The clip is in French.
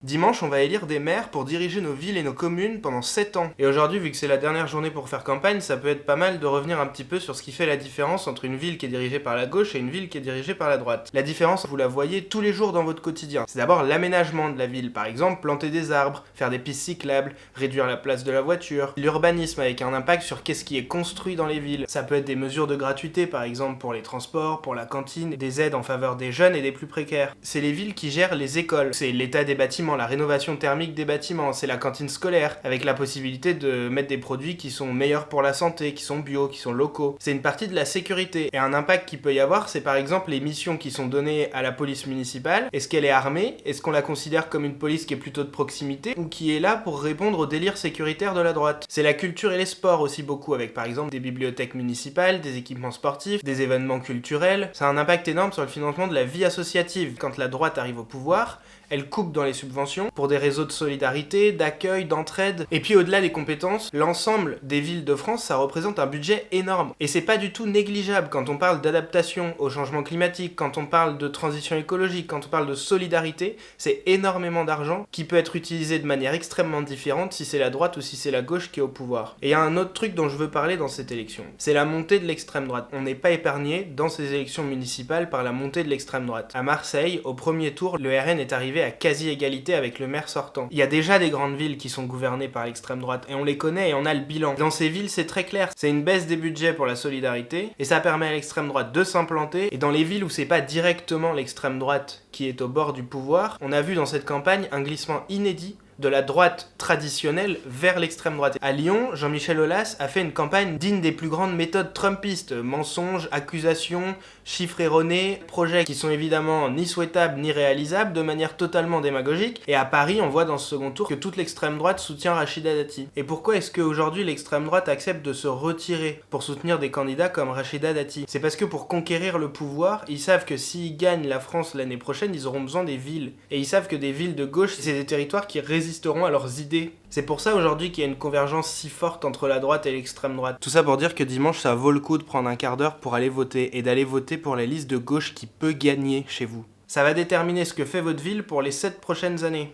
Dimanche, on va élire des maires pour diriger nos villes et nos communes pendant 7 ans. Et aujourd'hui, vu que c'est la dernière journée pour faire campagne, ça peut être pas mal de revenir un petit peu sur ce qui fait la différence entre une ville qui est dirigée par la gauche et une ville qui est dirigée par la droite. La différence, vous la voyez tous les jours dans votre quotidien. C'est d'abord l'aménagement de la ville, par exemple planter des arbres, faire des pistes cyclables, réduire la place de la voiture, l'urbanisme avec un impact sur qu'est-ce qui est construit dans les villes. Ça peut être des mesures de gratuité, par exemple pour les transports, pour la cantine, des aides en faveur des jeunes et des plus précaires. C'est les villes qui gèrent les écoles, c'est l'état des bâtiments, la rénovation thermique des bâtiments, c'est la cantine scolaire, avec la possibilité de mettre des produits qui sont meilleurs pour la santé, qui sont bio, qui sont locaux. C'est une partie de la sécurité. Et un impact qu'il peut y avoir, c'est par exemple les missions qui sont données à la police municipale. Est-ce qu'elle est armée? Est-ce qu'on la considère comme une police qui est plutôt de proximité? Ou qui est là pour répondre aux délires sécuritaires de la droite? C'est la culture et les sports aussi beaucoup, avec par exemple des bibliothèques municipales, des équipements sportifs, des événements culturels. Ça a un impact énorme sur le financement de la vie associative. Quand la droite arrive au pouvoir, elle coupe dans les subventions pour des réseaux de solidarité, d'accueil, d'entraide. Et puis au-delà des compétences, l'ensemble des villes de France, ça représente un budget énorme. Et c'est pas du tout négligeable quand on parle d'adaptation au changement climatique, quand on parle de transition écologique, quand on parle de solidarité, c'est énormément d'argent qui peut être utilisé de manière extrêmement différente si c'est la droite ou si c'est la gauche qui est au pouvoir. Et il y a un autre truc dont je veux parler dans cette élection. C'est la montée de l'extrême droite. On n'est pas épargné dans ces élections municipales par la montée de l'extrême droite. À Marseille, au premier tour, le RN est arrivé à quasi-égalité avec le maire sortant. Il y a déjà des grandes villes qui sont gouvernées par l'extrême droite, et on les connaît et on a le bilan. Dans ces villes, c'est très clair, c'est une baisse des budgets pour la solidarité, et ça permet à l'extrême droite de s'implanter, et dans les villes où c'est pas directement l'extrême droite qui est au bord du pouvoir, on a vu dans cette campagne un glissement inédit de la droite traditionnelle vers l'extrême droite. À Lyon, Jean-Michel Aulas a fait une campagne digne des plus grandes méthodes trumpistes. Mensonges, accusations, chiffres erronés, projets qui sont évidemment ni souhaitables ni réalisables de manière totalement démagogique. Et à Paris, on voit dans ce second tour que toute l'extrême droite soutient Rachida Dati. Et pourquoi est-ce qu'aujourd'hui l'extrême droite accepte de se retirer pour soutenir des candidats comme Rachida Dati? C'est parce que pour conquérir le pouvoir, ils savent que s'ils gagnent la France l'année prochaine, ils auront besoin des villes. Et ils savent que des villes de gauche, c'est des territoires qui résisteront à leurs idées. C'est pour ça aujourd'hui qu'il y a une convergence si forte entre la droite et l'extrême droite. Tout ça pour dire que dimanche, ça vaut le coup de prendre un quart d'heure pour aller voter et d'aller voter pour la liste de gauche qui peut gagner chez vous. Ça va déterminer ce que fait votre ville pour les 7 prochaines années.